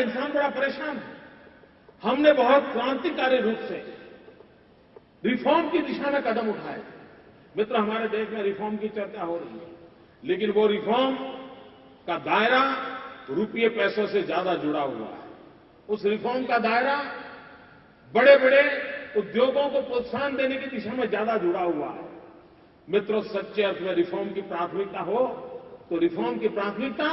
इंसान बड़ा परेशान है। हमने बहुत क्रांतिकारी रूप से रिफॉर्म की दिशा में कदम उठाए। मित्र, हमारे देश में रिफॉर्म की चर्चा हो रही है, लेकिन वो रिफॉर्म का दायरा रुपये पैसों से ज्यादा जुड़ा हुआ है। उस रिफॉर्म का दायरा बड़े बड़े उद्योगों को प्रोत्साहन देने की दिशा में ज्यादा जुड़ा हुआ है। मित्रों, सच्चे अर्थ में रिफॉर्म की प्राथमिकता हो तो रिफॉर्म की प्राथमिकता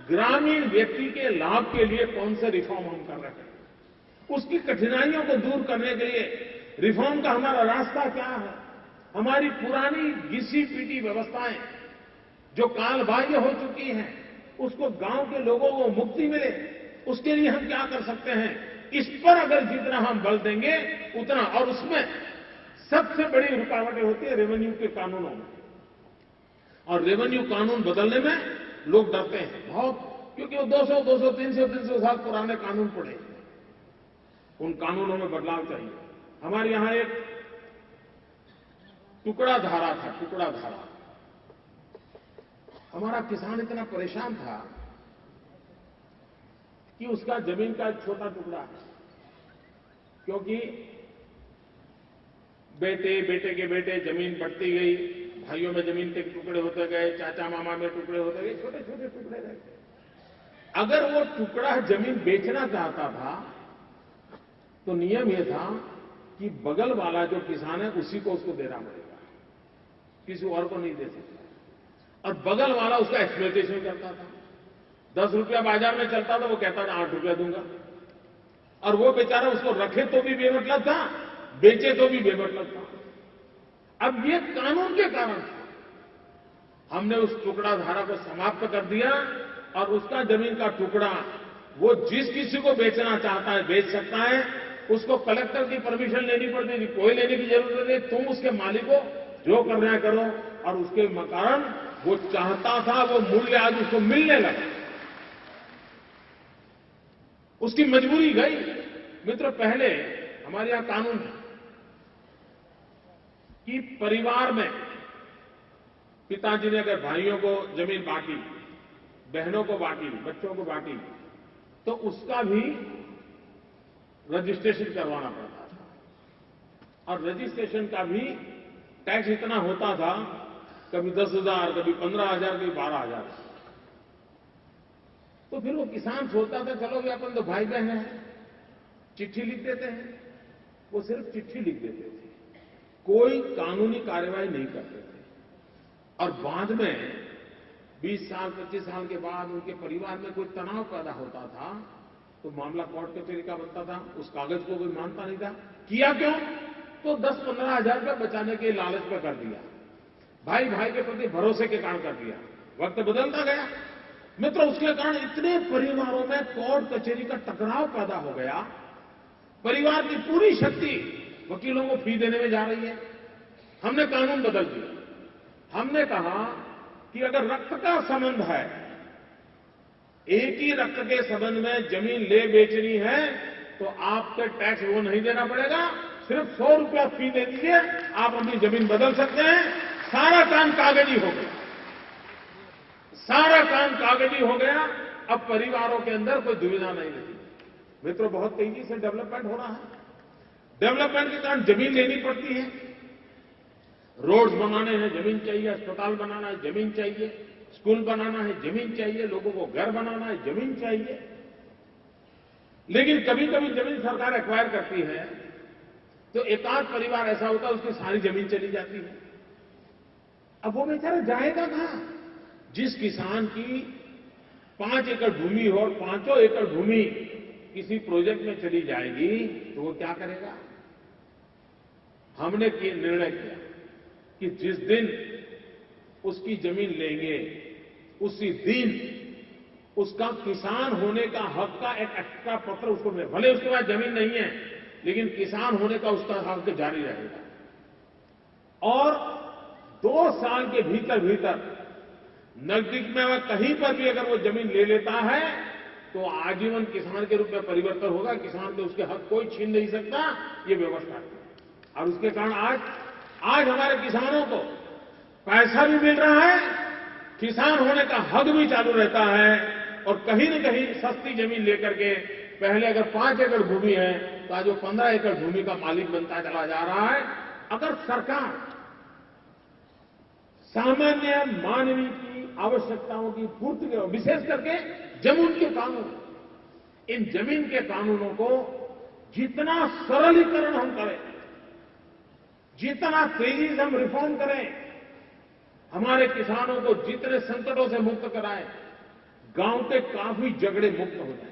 ग्रामीण व्यक्ति के लाभ के लिए कौन से रिफॉर्म हम कर रहे हैं, उसकी कठिनाइयों को दूर करने के लिए रिफॉर्म का हमारा रास्ता क्या है, हमारी पुरानी घिसी पीटी व्यवस्थाएं जो कालबाह्य हो चुकी हैं, उसको गांव के लोगों को मुक्ति मिले, उसके लिए हम क्या कर सकते हैं। इस पर अगर जितना हम बल देंगे उतना, और उसमें सबसे बड़ी रुकावटें होती है रेवेन्यू के कानूनों में, और रेवेन्यू कानून बदलने में लोग डरते हैं बहुत, क्योंकि वो 200, 300 साल पुराने कानून पड़े। उन कानूनों में बदलाव चाहिए। हमारे यहां एक टुकड़ा धारा था, टुकड़ा धारा। हमारा किसान इतना परेशान था कि उसका जमीन का एक छोटा टुकड़ा है, क्योंकि बेटे के बेटे जमीन बढ़ती गई, भाइयों में जमीन के टुकड़े होते गए, चाचा मामा में टुकड़े होते गए, छोटे छोटे टुकड़े रह गए। अगर वो टुकड़ा जमीन बेचना चाहता था तो नियम यह था कि बगल वाला जो किसान है उसी को उसको देना पड़ेगा, किसी और को नहीं दे सकता। और बगल वाला उसका एक्सप्लॉइटेशन करता था। 10 रुपया बाजार में चलता था, वो कहता था 8 रुपया दूंगा, और वो बेचारा उसको रखे तो भी बेमतलब था, बेचे तो भी बेमतलब था। अब ये कानून के कारण था। हमने उस टुकड़ा धारा को समाप्त कर दिया, और उसका जमीन का टुकड़ा वो जिस किसी को बेचना चाहता है बेच सकता है। उसको कलेक्टर की परमिशन लेनी पड़ती थी, कोई लेने की जरूरत नहीं, तुम उसके मालिक को जो करना है करो। और उसके कारण वो चाहता था वो मूल्य आज उसको मिलने लगा, उसकी मजबूरी गई। मित्र, पहले हमारे यहां कानून था कि परिवार में पिताजी ने अगर भाइयों को जमीन बांटी, बहनों को बांटी, बच्चों को बांटी, तो उसका भी रजिस्ट्रेशन करवाना पड़ता था। और रजिस्ट्रेशन का भी टैक्स इतना होता था, कभी 10,000, कभी 15,000, कभी 12,000। तो फिर वो किसान सोचता था चलो भी अपन तो भाई बहन हैं, चिट्ठी लिख देते हैं। वो सिर्फ चिट्ठी लिख देते थे, कोई कानूनी कार्यवाही नहीं करते थे। और बाद में 20 साल 25 साल के बाद उनके परिवार में कोई तनाव पैदा होता था तो मामला कोर्ट कचहरी का बनता था, उस कागज को कोई मानता नहीं था। किया क्यों? तो 10-15 हजार रुपया बचाने के लालच में कर दिया, भाई भाई के प्रति भरोसे के कारण कर दिया। वक्त बदलता गया मित्र, उसके कारण इतने परिवारों में कोर्ट कचहरी का टकराव पैदा हो गया। परिवार की पूरी शक्ति वकीलों को फी देने में जा रही है। हमने कानून बदल दिया। हमने कहा कि अगर रक्त का संबंध है, एक ही रक्त के संबंध में जमीन ले बेचनी है तो आपके टैक्स वो नहीं देना पड़ेगा, सिर्फ 100 रुपया फी दे दीजिए, आप अपनी जमीन बदल सकते हैं। सारा काम कागजी हो गया, सारा काम कागजी हो गया। अब परिवारों के अंदर कोई दुविधा नहीं रही। मित्रों, बहुत तेजी से डेवलपमेंट हो रहा है। डेवलपमेंट के कारण जमीन लेनी पड़ती है। रोड्स बनाने हैं जमीन चाहिए, अस्पताल बनाना है जमीन चाहिए, स्कूल बनाना है जमीन चाहिए, लोगों को घर बनाना है जमीन चाहिए। लेकिन कभी कभी जमीन सरकार एक्वायर करती है तो एकाध परिवार ऐसा होता है उसकी सारी जमीन चली जाती है। अब वो बेचारा जाएगा कहां? जिस किसान की 5 एकड़ भूमि हो और 5 एकड़ भूमि किसी प्रोजेक्ट में चली जाएगी तो वो क्या करेगा? हमने निर्णय किया कि जिस दिन उसकी जमीन लेंगे उसी दिन उसका किसान होने का हक का एक एक्स्ट्रा पत्र उसको मिले, भले उसके पास जमीन नहीं है लेकिन किसान होने का उसका हक जारी रहेगा। और 2 साल के भीतर भीतर नजदीक में वह कहीं पर भी अगर वो जमीन ले लेता है तो आजीवन किसान के रूप में परिवर्तन होगा। किसान के उसके हक कोई छीन नहीं सकता, ये व्यवस्था है। और उसके कारण आज हमारे किसानों को पैसा भी मिल रहा है, किसान होने का हक भी चालू रहता है, और कहीं न कहीं सस्ती जमीन लेकर के पहले अगर 5 एकड़ भूमि है तो आज वो 15 एकड़ भूमि का मालिक बनता चला जा रहा है। अगर सरकार सामान्य मानवीय की आवश्यकताओं की पूर्ति के विशेष करके जमीन के कानून, इन जमीन के कानूनों को जितना सरलीकरण हम करें, जितना तेजी से हम रिफॉर्म करें, हमारे किसानों को जितने संकटों से मुक्त कराएं, गांव के काफी झगड़े मुक्त हो जाएं।